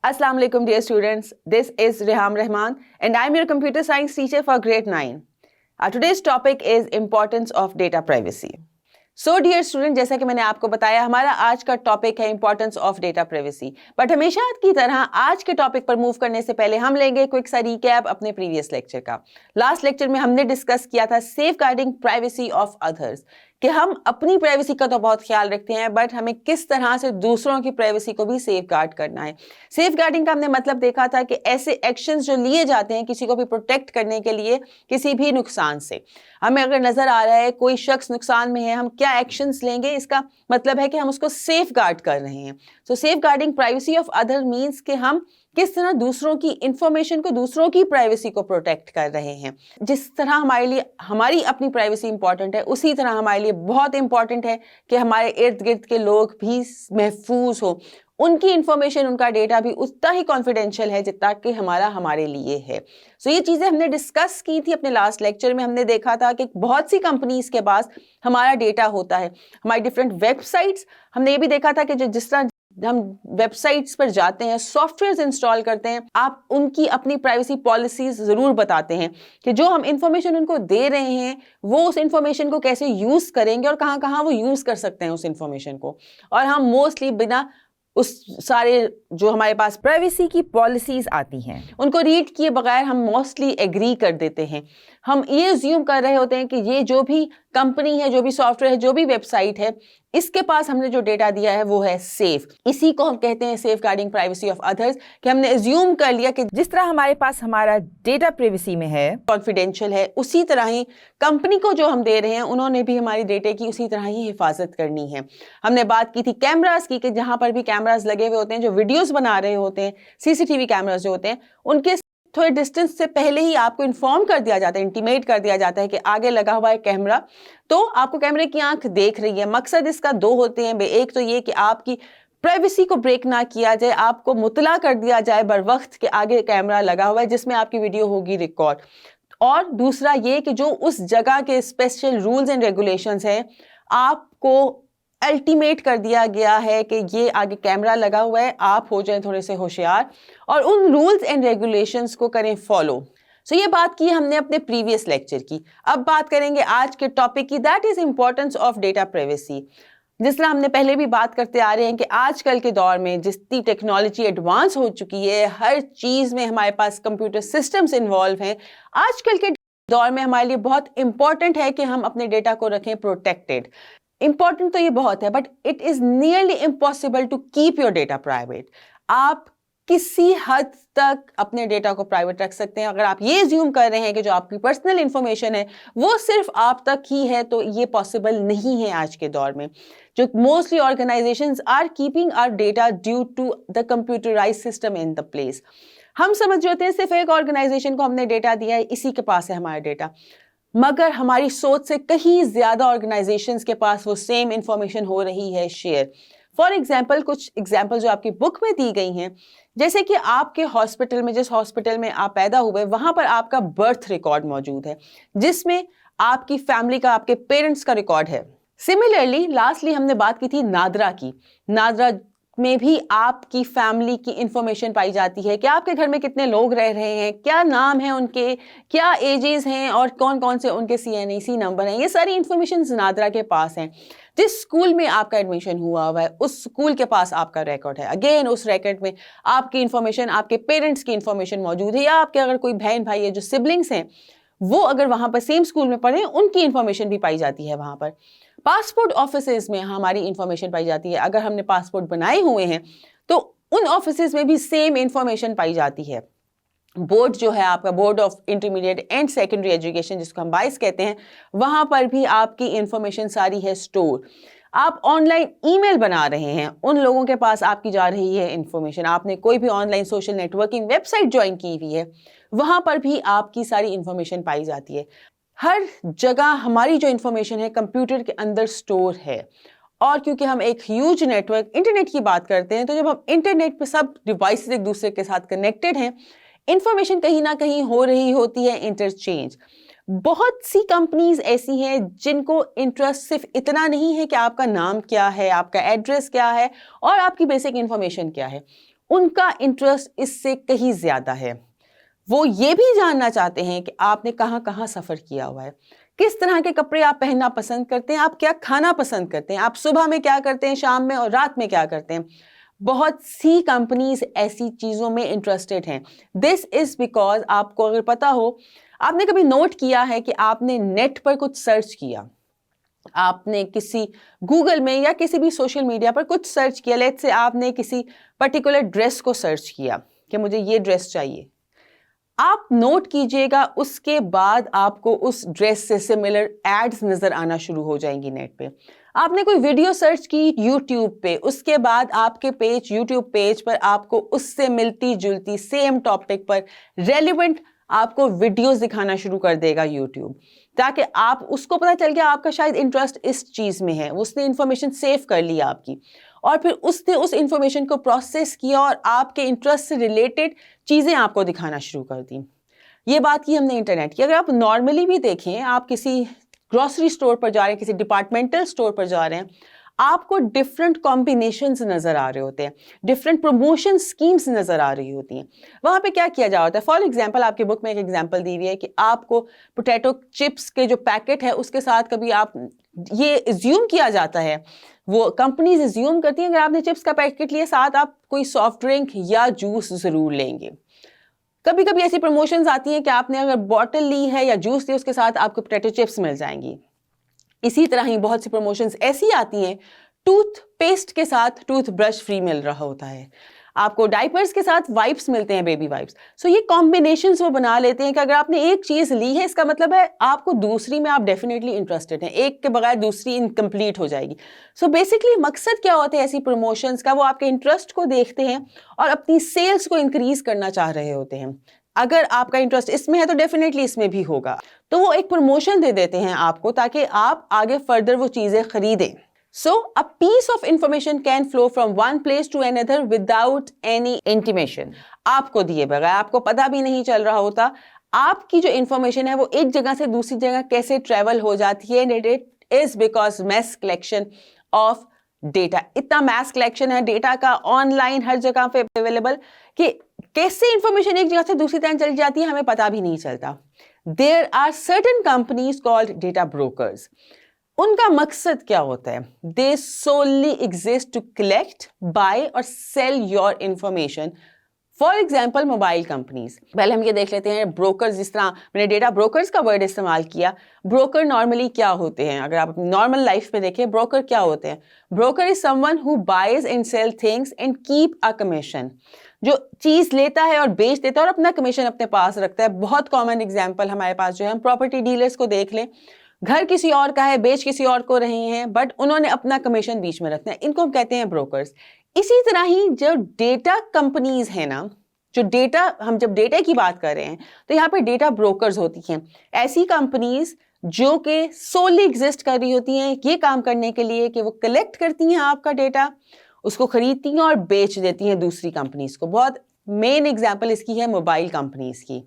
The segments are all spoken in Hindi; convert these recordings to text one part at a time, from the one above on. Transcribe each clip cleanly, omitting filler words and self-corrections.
Assalamu alaikum dear students, this is Reham Rahman and I am your computer science teacher for grade 9. Today's topic is importance of data privacy. So dear student, जैसा कि मैंने आपको बताया हमारा आज का टॉपिक है importance of data privacy. But हमेशा की तरह आज के टॉपिक पर मूव करने से पहले हम लेंगे क्विक सा रिकैप अपने प्रीवियस लेक्चर का। लास्ट लेक्चर में हमने डिस्कस किया था safeguarding privacy of others, कि हम अपनी प्राइवेसी का तो बहुत ख्याल रखते हैं बट हमें किस तरह से दूसरों की प्राइवेसी को भी सेफ गार्ड करना है। सेफ गार्डिंग का हमने मतलब देखा था कि ऐसे एक्शंस जो लिए जाते हैं किसी को भी प्रोटेक्ट करने के लिए किसी भी नुकसान से। हमें अगर नजर आ रहा है कोई शख्स नुकसान में है, हम क्या एक्शंस लेंगे, इसका मतलब है कि हम उसको सेफ गार्ड कर रहे हैं। So safeguarding privacy of other means कि हम किस तरह दूसरों की इंफॉर्मेशन को, दूसरों की प्राइवेसी को प्रोटेक्ट कर रहे हैं। जिस तरह हमारे लिए हमारी अपनी प्राइवेसी इंपॉर्टेंट है, उसी तरह हमारे लिए बहुत इंपॉर्टेंट है कि हमारे इर्द गिर्द के लोग भी महफूज हो, उनकी इंफॉर्मेशन, उनका डेटा भी उतना ही कॉन्फिडेंशियल है जितना कि हमारे लिए है। सो ये चीज़ें हमने डिस्कस की थी अपने लास्ट लेक्चर में। हमने देखा था कि बहुत सी कंपनीज के पास हमारा डेटा होता है, हमारी डिफरेंट वेबसाइट्स। हमने ये भी देखा था कि जिस तरह हम वेबसाइट्स पर जाते हैं, सॉफ्टवेयर इंस्टॉल करते हैं, आप उनकी अपनी प्राइवेसी पॉलिसीज जरूर बताते हैं कि जो हम इंफॉर्मेशन उनको दे रहे हैं वो उस इंफॉर्मेशन को कैसे यूज करेंगे और कहाँ कहाँ वो यूज कर सकते हैं उस इंफॉर्मेशन को। और हम मोस्टली बिना उस सारे जो हमारे पास प्राइवेसी की पॉलिसीज आती हैं उनको रीड किए बगैर हम मोस्टली एग्री कर देते हैं। हम ये अज्यूम कर रहे होते हैं कि ये जो भी कंपनी है, जो भी सॉफ्टवेयर है, जो भी वेबसाइट है, इसके पास हमने जो डेटा दिया है वो है सेफ। इसी को हम कहते हैं safeguarding privacy of others, कि हमने अज्यूम कर लिया कि जिस तरह हमारे पास हमारा डेटा प्राइवेसी में है, कॉन्फिडेंशियल है, उसी तरह ही कंपनी को जो हम दे रहे हैं उन्होंने भी हमारी डेटा की उसी तरह ही हिफाजत करनी है। हमने बात की थी कैमरास की, कि जहां पर भी कैमरास लगे हुए होते हैं, जो वीडियोस बना रहे होते हैं, सीसीटीवी कैमरास जो होते हैं, उनके थोड़े डिस्टेंस से पहले ही आपको इन्फॉर्म कर दिया जाता है, इंटीमेट कर दिया जाता है कि आगे लगा हुआ है कैमरा, तो आपको कैमरे की आंख देख रही है। मकसद इसका दो होते हैं, एक तो ये कि आपकी प्राइवेसी को ब्रेक ना किया जाए, आपको मुतला कर दिया जाए बर वक्त के आगे कैमरा लगा हुआ है जिसमें आपकी वीडियो होगी रिकॉर्ड। और दूसरा ये कि जो उस जगह के स्पेशल रूल्स एंड रेगुलेशंस हैं आपको अल्टीमेट कर दिया गया है कि ये आगे कैमरा लगा हुआ है, आप हो जाएं थोड़े से होशियार और उन रूल्स एंड रेगुलेशंस को करें फॉलो। सो ये बात की हमने अपने प्रीवियस लेक्चर की। अब बात करेंगे आज के टॉपिक की, that is importance of data privacy. जिस तरह हमने पहले भी बात करते आ रहे हैं कि आजकल के दौर में जितनी टेक्नोलॉजी एडवांस हो चुकी है, हर चीज में हमारे पास कंप्यूटर सिस्टम्स इन्वॉल्व हैं। आजकल के दौर में हमारे लिए बहुत इंपॉर्टेंट है कि हम अपने डेटा को रखें प्रोटेक्टेड। इंपॉर्टेंट तो ये बहुत है but it is nearly impossible to keep your data private. आप किसी हद तक अपने डेटा को प्राइवेट रख सकते हैं। अगर आप ये अज्यूम कर रहे हैं कि जो आपकी पर्सनल इंफॉर्मेशन है वो सिर्फ आप तक ही है, तो ये पॉसिबल नहीं है आज के दौर में। जो mostly organisations are keeping our data due to the computerised system in the place. हम समझ रहे हैं सिर्फ एक ऑर्गेनाइजेशन को हमने डेटा दिया है, इसी के पास है हमारा डेटा, मगर हमारी सोच से कहीं ज्यादा ऑर्गेनाइजेशंस के पास वो सेम इंफॉर्मेशन हो रही है शेयर। फॉर एग्जाम्पल, कुछ एग्जाम्पल जो आपकी बुक में दी गई हैं, जैसे कि आपके हॉस्पिटल में, जिस हॉस्पिटल में आप पैदा हुए, वहां पर आपका बर्थ रिकॉर्ड मौजूद है जिसमें आपकी फैमिली का, आपके पेरेंट्स का रिकॉर्ड है। सिमिलरली लास्टली हमने बात की थी नादरा की। नादरा में भी आपकी फैमिली की इंफॉर्मेशन पाई जाती है कि आपके घर में कितने लोग रह रहे हैं, क्या नाम है उनके, क्या एजेस हैं और कौन कौन से उनके CNAC नंबर हैं। ये सारी इंफॉर्मेशन नादरा के पास हैं। जिस स्कूल में आपका एडमिशन हुआ है उस स्कूल के पास आपका रिकॉर्ड है। अगेन उस रिकॉर्ड में आपकी इंफॉर्मेशन, आपके पेरेंट्स की इंफॉर्मेशन मौजूद है, या आपके अगर कोई बहन भाई है, जो सिबलिंग्स हैं, वो अगर वहां पर सेम स्कूल में पढ़े, उनकी इंफॉर्मेशन भी पाई जाती है वहां पर। पासपोर्ट ऑफिसेज में हमारी इंफॉर्मेशन पाई जाती है। अगर हमने पासपोर्ट बनाए हुए हैं तो उन ऑफिसेज में भी सेम इंफॉर्मेशन पाई जाती है। बोर्ड जो है आपका, board of intermediate and secondary education जिसको हम बाइस कहते हैं, वहां पर भी आपकी इंफॉर्मेशन सारी है स्टोर। आप ऑनलाइन ईमेल बना रहे हैं, उन लोगों के पास आपकी जा रही है इंफॉर्मेशन। आपने कोई भी online social networking website join की हुई है, वहां पर भी आपकी सारी इंफॉर्मेशन पाई जाती है। हर जगह हमारी जो इंफॉर्मेशन है कंप्यूटर के अंदर स्टोर है। और क्योंकि हम एक ह्यूज नेटवर्क, इंटरनेट की बात करते हैं, तो जब हम इंटरनेट पे सब डिवाइसेस एक दूसरे के साथ कनेक्टेड हैं, इंफॉर्मेशन कहीं ना कहीं हो रही होती है इंटरचेंज। बहुत सी कंपनीज ऐसी हैं जिनको इंटरेस्ट सिर्फ इतना नहीं है कि आपका नाम क्या है, आपका एड्रेस क्या है और आपकी बेसिक इंफॉर्मेशन क्या है। उनका इंटरेस्ट इससे कहीं ज्यादा है। वो ये भी जानना चाहते हैं कि आपने कहाँ कहाँ सफर किया हुआ है, किस तरह के कपड़े आप पहनना पसंद करते हैं, आप क्या खाना पसंद करते हैं, आप सुबह में क्या करते हैं, शाम में और रात में क्या करते हैं। बहुत सी कंपनीज ऐसी चीजों में इंटरेस्टेड हैं। दिस इज बिकॉज आपको अगर पता हो, आपने कभी नोट किया है कि आपने नेट पर कुछ सर्च किया, आपने किसी गूगल में या किसी भी सोशल मीडिया पर कुछ सर्च किया, लेट्स से आपने किसी पर्टिकुलर ड्रेस को सर्च किया कि मुझे ये ड्रेस चाहिए। आप नोट कीजिएगा, उसके बाद आपको उस ड्रेस से सिमिलर एड्स नजर आना शुरू हो जाएंगी नेट पे। आपने कोई वीडियो सर्च की यूट्यूब पे, उसके बाद आपके पेज यूट्यूब पेज पर आपको उससे मिलती जुलती सेम टॉपिक पर रेलिवेंट आपको वीडियोस दिखाना शुरू कर देगा यूट्यूब, ताकि आप उसको पता चल गया आपका शायद इंटरेस्ट इस चीज में है। उसने इंफॉर्मेशन सेव कर ली आपकी और फिर उसने उस इंफॉर्मेशन को प्रोसेस किया और आपके इंटरेस्ट से रिलेटेड चीजें आपको दिखाना शुरू कर दी। ये बात की हमने इंटरनेट की। अगर आप नॉर्मली भी देखें, आप किसी ग्रोसरी स्टोर पर जा रहे हैं, किसी डिपार्टमेंटल स्टोर पर जा रहे हैं, आपको डिफरेंट कॉम्बिनेशंस नजर आ रहे होते हैं, डिफरेंट प्रमोशन स्कीम्स नजर आ रही होती हैं। वहां पे क्या किया जा होता है, फॉर एग्जांपल आपकी बुक में एक एग्जांपल दी हुई है कि आपको पोटैटो चिप्स के जो पैकेट है उसके साथ कभी आप ये एज्यूम किया जाता है, वो कंपनीज एज्यूम करती हैं अगर आपने चिप्स का पैकेट लिया साथ आप कोई सॉफ्ट ड्रिंक या जूस जरूर लेंगे। कभी कभी ऐसी प्रमोशंस आती हैं कि आपने अगर बॉटल ली है या जूस ली उसके साथ आपको पोटैटो चिप्स मिल जाएंगी। इसी तरह ही बहुत सी प्रमोशंस ऐसी आती हैं, टूथपेस्ट के साथ टूथब्रश फ्री मिल रहा होता है, आपको डाइपर्स के साथ वाइप्स मिलते हैं, बेबी वाइप्स। सो ये कॉम्बिनेशंस वो बना लेते हैं कि अगर आपने एक चीज ली है इसका मतलब है आपको दूसरी में आप डेफिनेटली इंटरेस्टेड हैं, एक के बगैर दूसरी इनकम्प्लीट हो जाएगी। सो बेसिकली मकसद क्या होता है ऐसी प्रमोशंस का, वो आपके इंटरेस्ट को देखते हैं और अपनी सेल्स को इंक्रीज करना चाह रहे होते हैं। अगर आपका इंटरेस्ट इसमें है तो डेफिनेटली इसमें भी होगा, तो वो एक प्रमोशन दे देते हैं आपको ताकि आप आगे फर्दर वो चीजें खरीदें। So a piece of information can flow from one place to another without any intimation. आपको दिए बगैर, आपको पता भी नहीं चल रहा होता आपकी जो इंफॉर्मेशन है वो एक जगह से दूसरी जगह कैसे ट्रेवल हो जाती है। It is because mass collection of data. इतना मैस कलेक्शन है डेटा का ऑनलाइन हर जगह पे अवेलेबल कि कैसे इंफॉर्मेशन एक जगह से दूसरी तरह चली जाती है हमें पता भी नहीं चलता। There are certain companies called data brokers. उनका मकसद क्या होता है? They solely exist to collect, buy or sell your information. For example mobile companies. पहले हम ये देख लेते हैं ब्रोकर्स, जिस तरह मैंने डेटा ब्रोकर्स का वर्ड इस्तेमाल किया। ब्रोकर नॉर्मली क्या होते हैं, अगर आप अपनी नॉर्मल लाइफ में देखें ब्रोकर क्या होते हैं? Broker is someone who buys and sell things and keep a commission. जो चीज लेता है और बेच देता है और अपना कमीशन अपने पास रखता है। बहुत कॉमन एग्जाम्पल हमारे पास जो है, हम प्रॉपर्टी डीलर्स को देख लें, घर किसी और का है, बेच किसी और को रहे हैं, बट उन्होंने अपना कमीशन बीच में रखना है, इनको हम कहते हैं ब्रोकर्स। इसी तरह ही जो डेटा कंपनीज है ना, जो डेटा, हम जब डेटा की बात कर रहे हैं तो यहाँ पे डेटा ब्रोकर्स होती हैं, ऐसी कंपनीज जो कि सोली एग्जिस्ट कर रही होती हैं ये काम करने के लिए कि वो कलेक्ट करती हैं आपका डेटा, उसको खरीदती हैं और बेच देती हैं दूसरी कंपनीज को। बहुत मेन एग्जाम्पल इसकी है मोबाइल कंपनीज की।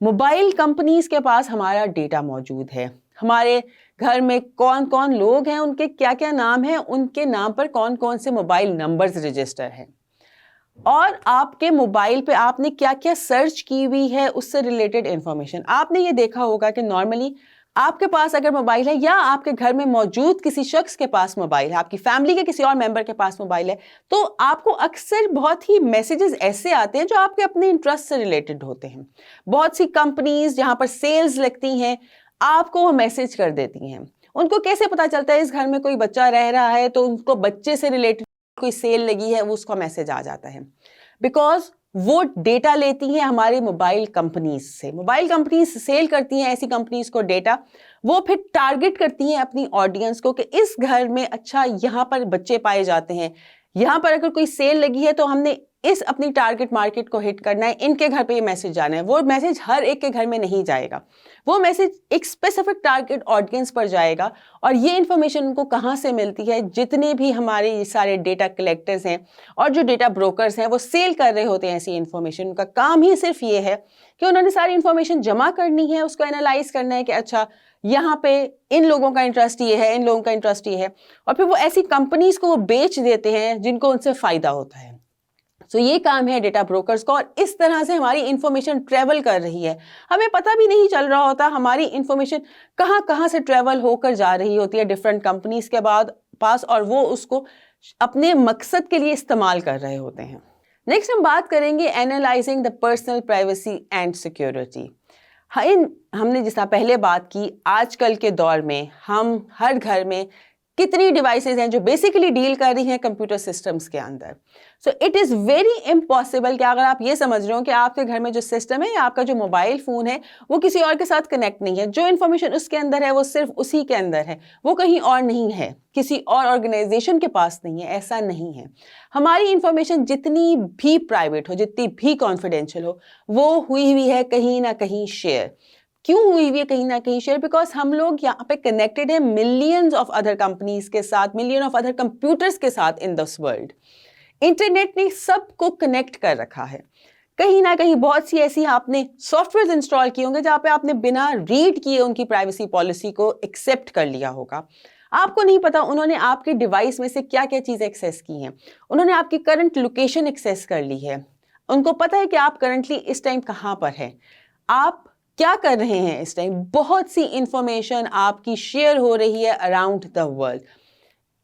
मोबाइल कंपनीज के पास हमारा डेटा मौजूद है, हमारे घर में कौन कौन लोग हैं, उनके क्या क्या नाम है, उनके नाम पर कौन कौन से मोबाइल नंबर्स रजिस्टर हैं, और आपके मोबाइल पे आपने क्या क्या सर्च की हुई है उससे रिलेटेड इंफॉर्मेशन। आपने ये देखा होगा कि नॉर्मली आपके पास अगर मोबाइल है या आपके घर में मौजूद किसी शख्स के पास मोबाइल है, आपकी फैमिली के किसी और मेंबर के पास मोबाइल है, तो आपको अक्सर बहुत ही मैसेजेस ऐसे आते हैं जो आपके अपने इंटरेस्ट से रिलेटेड होते हैं। बहुत सी कंपनीज जहां पर सेल्स लगती हैं आपको वो मैसेज कर देती हैं। उनको कैसे पता चलता है? इस घर में कोई बच्चा रह रहा है तो उनको बच्चे से रिलेटेड कोई सेल लगी है, वो उसका मैसेज आ जाता है, बिकॉज वो डेटा लेती हैं हमारे मोबाइल कंपनीज से। मोबाइल कंपनीज सेल करती हैं ऐसी कंपनीज को डेटा, वो फिर टारगेट करती हैं अपनी ऑडियंस को कि इस घर में अच्छा यहाँ पर बच्चे पाए जाते हैं, यहाँ पर अगर कोई सेल लगी है तो हमने इस अपनी टारगेट मार्केट को हिट करना है, इनके घर पे ये मैसेज जाना है। वो मैसेज हर एक के घर में नहीं जाएगा, वो मैसेज एक स्पेसिफिक टारगेट ऑडियंस पर जाएगा। और ये इंफॉर्मेशन उनको कहाँ से मिलती है? जितने भी हमारे ये सारे डेटा कलेक्टर्स हैं और जो डेटा ब्रोकर्स हैं वो सेल कर रहे होते हैं ऐसी इंफॉर्मेशन। उनका काम ही सिर्फ ये है कि उन्होंने सारी इंफॉर्मेशन जमा करनी है, उसको एनालाइज करना है कि अच्छा यहाँ पे इन लोगों का इंटरेस्ट ये है, इन लोगों का इंटरेस्ट ये है, और फिर वो ऐसी कंपनीज को वो बेच देते हैं जिनको उनसे फायदा होता है। सो ये काम है डेटा ब्रोकर्स का, और इस तरह से हमारी इंफॉर्मेशन ट्रेवल कर रही है, हमें पता भी नहीं चल रहा होता हमारी इंफॉर्मेशन कहाँ कहाँ से ट्रेवल होकर जा रही होती है डिफरेंट कंपनीज के पास, और वो उसको अपने मकसद के लिए इस्तेमाल कर रहे होते हैं। नेक्स्ट हम बात करेंगे analysing the personal privacy and security. हमने जिस तरह पहले बात की, आजकल के दौर में हम हर घर में कितनी डिवाइसेस हैं जो बेसिकली डील कर रही हैं कंप्यूटर सिस्टम्स के अंदर। So it is very impossible कि अगर आप ये समझ रहे हो कि आपके घर में जो सिस्टम है या आपका जो मोबाइल फ़ोन है वो किसी और के साथ कनेक्ट नहीं है, जो इन्फॉर्मेशन उसके अंदर है वो सिर्फ उसी के अंदर है, वो कहीं और नहीं है, किसी और ऑर्गेनाइजेशन के पास नहीं है, ऐसा नहीं है। हमारी इंफॉर्मेशन जितनी भी प्राइवेट हो, जितनी भी कॉन्फिडेंशियल हो, वो हुई हुई है कहीं ना कहीं शेयर। क्यों हुई हुई है कहीं ना कहीं शेयर? बिकॉज हम लोग यहाँ पे कनेक्टेड है मिलियंस ऑफ अदर कंपनीज के साथ, मिलियन ऑफ अदर कंप्यूटर्स के साथ इन दिस वर्ल्ड। इंटरनेट ने सबको कनेक्ट कर रखा है। कहीं ना कहीं बहुत सी ऐसी आपने सॉफ्टवेयर इंस्टॉल किए होंगे जहाँ पे आपने बिना रीड किए उनकी प्राइवेसी पॉलिसी को एक्सेप्ट कर लिया होगा। आपको नहीं पता उन्होंने आपके डिवाइस में से क्या क्या चीज़ें एक्सेस की हैं। उन्होंने आपकी करंट लोकेशन एक्सेस कर ली है, उनको पता है कि आप करंटली इस टाइम कहाँ पर हैं, आप क्या कर रहे हैं इस टाइम। बहुत सी इंफॉर्मेशन आपकी शेयर हो रही है अराउंड द वर्ल्ड।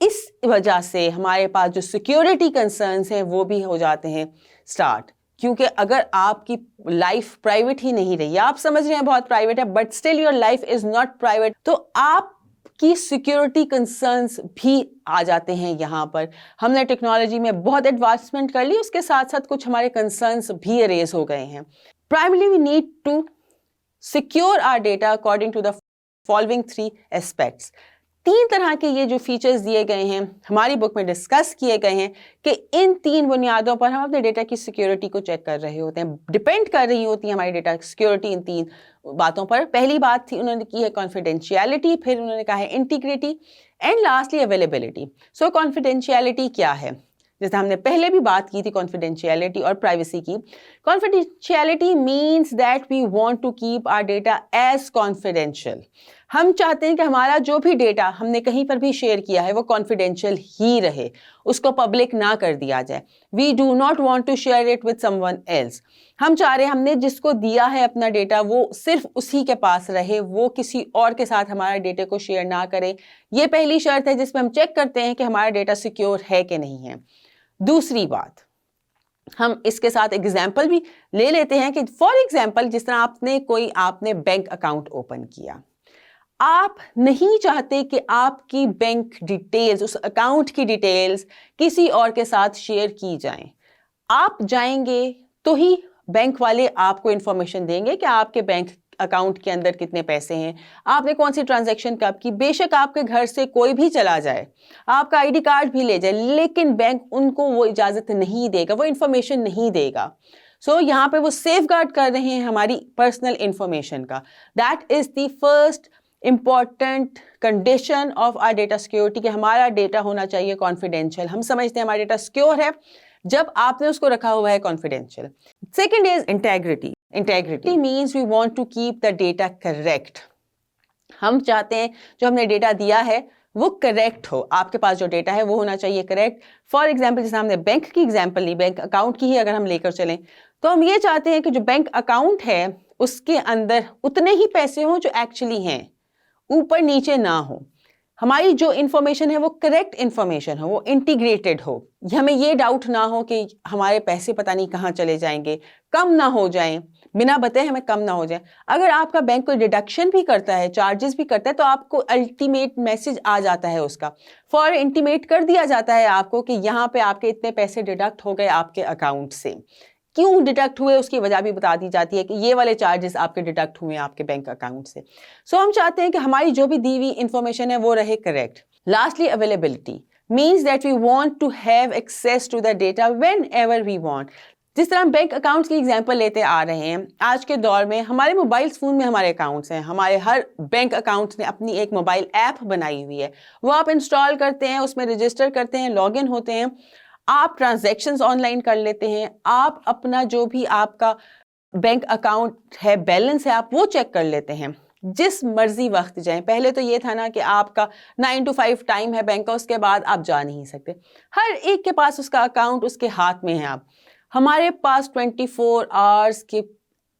इस वजह से हमारे पास जो सिक्योरिटी कंसर्न्स हैं वो भी हो जाते हैं स्टार्ट, क्योंकि अगर आपकी लाइफ प्राइवेट ही नहीं रही, आप समझ रहे हैं बहुत प्राइवेट है but still your life is not private, तो आपकी सिक्योरिटी कंसर्न्स भी आ जाते हैं यहाँ पर। हमने टेक्नोलॉजी में बहुत एडवांसमेंट कर ली, उसके साथ साथ कुछ हमारे कंसर्न्स भी अरेज हो गए हैं। Primarily we need to secure our data according to the following 3 aspects। 3 तरह के ये जो फीचर्स दिए गए हैं हमारी बुक में डिस्कस किए गए हैं कि इन 3 बुनियादों पर हम अपने डेटा की सिक्योरिटी को चेक कर रहे होते हैं, डिपेंड कर रही होती है हमारी डेटा सिक्योरिटी इन 3 बातों पर। पहली बात थी उन्होंने की है कॉन्फिडेंशियलिटी, फिर उन्होंने कहा है integrity and lastly availability. So confidentiality क्या है? जैसे हमने पहले भी बात की थी कॉन्फिडेंशियलिटी और प्राइवेसी की। Confidentiality means that we want to keep our data as confidential. हम चाहते हैं कि हमारा जो भी डेटा हमने कहीं पर भी शेयर किया है वो कॉन्फिडेंशियल ही रहे, उसको पब्लिक ना कर दिया जाए। We do not want to share it with someone else. हम चाह रहे हैं हमने जिसको दिया है अपना डेटा वो सिर्फ उसी के पास रहे, वो किसी और के साथ हमारा डेटा को शेयर ना करे। ये पहली शर्त है जिसमें हम चेक करते हैं कि हमारा डेटा सिक्योर है कि नहीं है। दूसरी बात, हम इसके साथ एग्जाम्पल भी ले लेते हैं कि फॉर एग्जाम्पल जिस तरह आपने बैंक अकाउंट ओपन किया, आप नहीं चाहते कि आपकी बैंक डिटेल्स, उस अकाउंट की डिटेल्स किसी और के साथ शेयर की जाएं। आप जाएंगे तो ही बैंक वाले आपको इंफॉर्मेशन देंगे कि आपके बैंक अकाउंट के अंदर कितने पैसे हैं, आपने कौन सी ट्रांजैक्शन कब की। बेशक आपके घर से कोई भी चला जाए, आपका आईडी कार्ड भी ले जाए, लेकिन बैंक उनको वो इजाजत नहीं देगा, वो इंफॉर्मेशन नहीं देगा। सो यहाँ पे वो सेफ गार्ड कर रहे हैं हमारी पर्सनल इंफॉर्मेशन का। That is the first important condition of our data security कि हमारा डेटा होना चाहिए कॉन्फिडेंशियल। हम समझते हैं हमारा डेटा सिक्योर है जब आपने उसको रखा हुआ है confidential. Second is integrity. Integrity means we want to keep the data correct. हम चाहते हैं जो हमने डेटा दिया है वो करेक्ट हो, आपके पास जो डेटा है वो होना चाहिए करेक्ट। फॉर एग्जाम्पल जैसे हमने बैंक की एग्जाम्पल ली, बैंक अकाउंट की ही अगर हम लेकर चलें तो हम ये चाहते हैं कि जो बैंक अकाउंट है उसके अंदर उतने ही पैसे हों जो एक्चुअली हैं, ऊपर नीचे ना हो। हमारी जो इन्फॉर्मेशन है वो करेक्ट इन्फॉर्मेशन हो, वो इंटीग्रेटेड हो, हमें ये डाउट ना हो कि हमारे पैसे पता नहीं कहाँ चले जाएंगे, कम ना हो जाएं, बिना बताए हमें कम ना हो जाए। अगर आपका बैंक कोई डिडक्शन भी करता है, चार्जेस भी करता है, तो आपको अल्टीमेट मैसेज आ जाता है उसका, फॉर इंटीमेट कर दिया जाता है आपको कि यहाँ पे आपके इतने पैसे डिडक्ट हो गए आपके अकाउंट से। क्यों डिडक्ट हुए उसकी वजह भी बता दी जाती है कि ये वाले चार्जेस आपके डिडक्ट हुए आपके बैंक अकाउंट से। सो हम चाहते हैं कि हमारी जो भी दी हुई इंफॉर्मेशन है वो रहे correct. Lastly availability means that we want to have access to the data whenever we want. जिस तरह हम बैंक अकाउंट्स की एग्जांपल लेते आ रहे हैं, आज के दौर में हमारे मोबाइल फ़ोन में हमारे अकाउंट्स हैं, हमारे हर बैंक अकाउंट्स ने अपनी एक मोबाइल ऐप बनाई हुई है, वो आप इंस्टॉल करते हैं, उसमें रजिस्टर करते हैं, लॉगिन होते हैं, आप ट्रांजैक्शंस ऑनलाइन कर लेते हैं, आप अपना जो भी आपका बैंक अकाउंट है बैलेंस है आप वो चेक कर लेते हैं जिस मर्जी वक्त जाएं। पहले तो ये था ना कि आपका 9 to 5 टाइम है बैंक का, उसके बाद आप जा नहीं सकते। हर एक के पास उसका अकाउंट उसके हाथ में है। आप हमारे पास 24 आवर्स की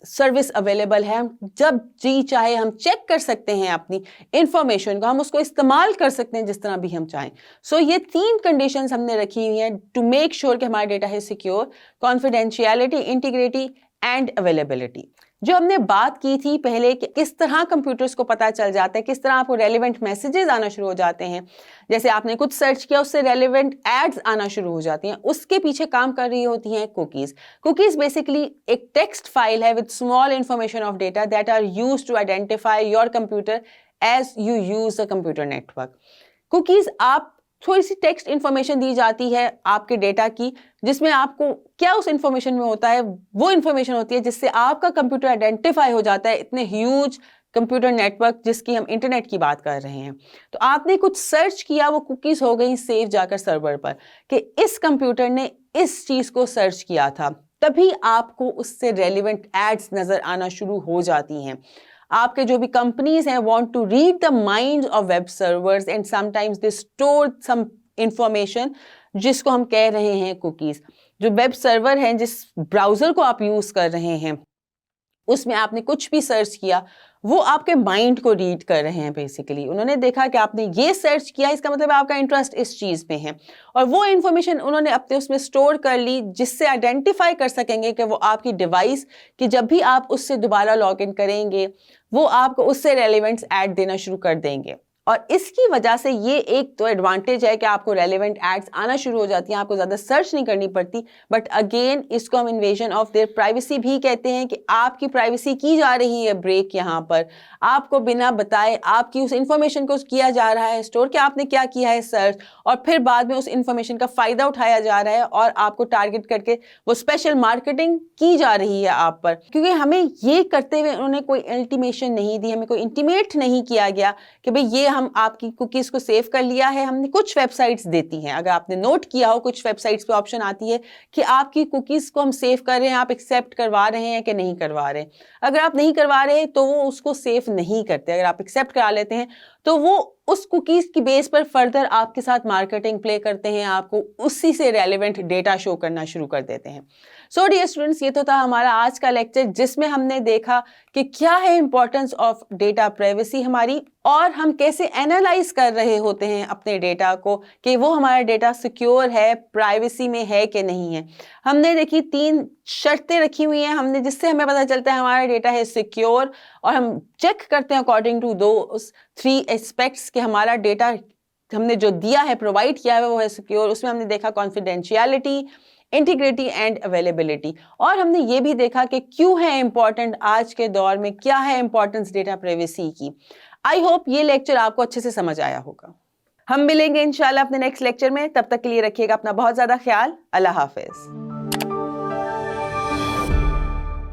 सर्विस अवेलेबल है। हम जब जी चाहे हम चेक कर सकते हैं अपनी इंफॉर्मेशन को, हम उसको इस्तेमाल कर सकते हैं जिस तरह भी हम चाहें। सो ये 3 कंडीशंस हमने रखी हुई हैं टू मेक श्योर कि हमारा डेटा है secure: confidentiality, integrity and availability. जो हमने बात की थी पहले कि किस तरह कंप्यूटर्स को पता चल जाता है, किस तरह आपको रेलिवेंट मैसेजेस आना शुरू हो जाते हैं, जैसे आपने कुछ सर्च किया उससे रेलिवेंट एड्स आना शुरू हो जाती हैं, उसके पीछे काम कर रही होती हैं कुकीज। कुकीज बेसिकली एक टेक्स्ट फाइल है with small information of data that are used to identify your computer as you use the computer network. Cookies आप थोड़ी सी टेक्स्ट इंफॉर्मेशन दी जाती है आपके डेटा की, जिसमें आपको क्या उस इंफॉर्मेशन में होता है, वो इंफॉर्मेशन होती है जिससे आपका कंप्यूटर आइडेंटिफाई हो जाता है इतने ह्यूज कंप्यूटर नेटवर्क जिसकी हम इंटरनेट की बात कर रहे हैं। तो आपने कुछ सर्च किया, वो कुकीज हो गई सेव जाकर सर्वर पर कि इस कंप्यूटर ने इस चीज को सर्च किया था, तभी आपको उससे रेलिवेंट एड्स नजर आना शुरू हो जाती हैं। आपके जो भी कंपनीज हैं want to read the minds of web servers and sometimes they store some information जिसको हम कह रहे हैं कुकीज। जो वेब सर्वर हैं, जिस ब्राउजर को आप यूज कर रहे हैं, उसमें आपने कुछ भी सर्च किया, वो आपके माइंड को रीड कर रहे हैं। बेसिकली उन्होंने देखा कि आपने ये सर्च किया, इसका मतलब आपका इंटरेस्ट इस चीज में है, और वो इंफॉर्मेशन उन्होंने अपने उसमें स्टोर कर ली जिससे आइडेंटिफाई कर सकेंगे कि वो आपकी डिवाइस कि जब भी आप उससे दोबारा लॉग इन करेंगे वो आपको उससे रेलिवेंट ऐड देना शुरू कर देंगे। और इसकी वजह से ये एक तो एडवांटेज है कि आपको रेलेवेंट एड्स आना शुरू हो जाती हैं, आपको ज़्यादा सर्च नहीं करनी पड़ती। बट अगेन इसको हम इन्वेजन ऑफ देयर प्राइवेसी भी कहते हैं कि आपकी प्राइवेसी की जा रही है ब्रेक। यहाँ पर आपको बिना बताए आपकी उस इंफॉर्मेशन को किया जा रहा है स्टोर कि आपने क्या किया है सर्च, और फिर बाद में उस इंफॉर्मेशन का फ़ायदा उठाया जा रहा है और आपको टारगेट करके वो स्पेशल मार्केटिंग की जा रही है आप पर। क्योंकि हमें ये करते हुए उन्होंने कोई इंटीमेशन नहीं दी, हमें कोई इंटीमेट नहीं किया गया कि भाई ये हम आपकी कुकीज को सेव कर लिया है। हमने कुछ वेबसाइट्स देती हैं, अगर आपने नोट किया हो, कुछ वेबसाइट्स पे ऑप्शन आती है कि आपकी कुकीज को हम सेव कर रहे हैं, आप एक्सेप्ट करवा रहे हैं कि नहीं करवा रहे। अगर आप नहीं करवा रहे तो वो उसको सेव नहीं करते। अगर आप एक्सेप्ट करा लेते हैं तो वो उस कुकीज की बेस पर फर्दर आपके साथ मार्केटिंग प्ले करते हैं, आपको उसी से रेलेवेंट डेटा शो करना शुरू कर देते हैं। सो डियर स्टूडेंट्स, ये तो था हमारा आज का लेक्चर जिसमें हमने देखा कि क्या है इंपॉर्टेंस ऑफ डेटा प्राइवेसी हमारी, और हम कैसे एनालाइज कर रहे होते हैं अपने डेटा को कि वो हमारा डेटा सिक्योर है, प्राइवेसी में है कि नहीं है। हमने देखी 3 शर्तें रखी हुई हैं हमने, जिससे हमें पता चलता है हमारा डेटा है सिक्योर, और हम चेक करते हैं अकॉर्डिंग टू दोस 3 एस्पेक्ट्स कि हमारा डेटा हमने जो दिया है, प्रोवाइड किया है, वो है सिक्योर। उसमें हमने देखा कॉन्फिडेंशियलिटी, इंटीग्रिटी एंड अवेलेबिलिटी, और हमने ये भी देखा कि क्यों है इंपॉर्टेंट आज के दौर में, क्या है इंपॉर्टेंस डेटा प्राइवेसी की। आई होप ये लेक्चर आपको अच्छे से समझ आया होगा। हम मिलेंगे इंशाल्लाह अपने नेक्स्ट लेक्चर में, तब तक के लिए रखिएगा अपना बहुत ज़्यादा ख्याल। अल्लाह हाफिज।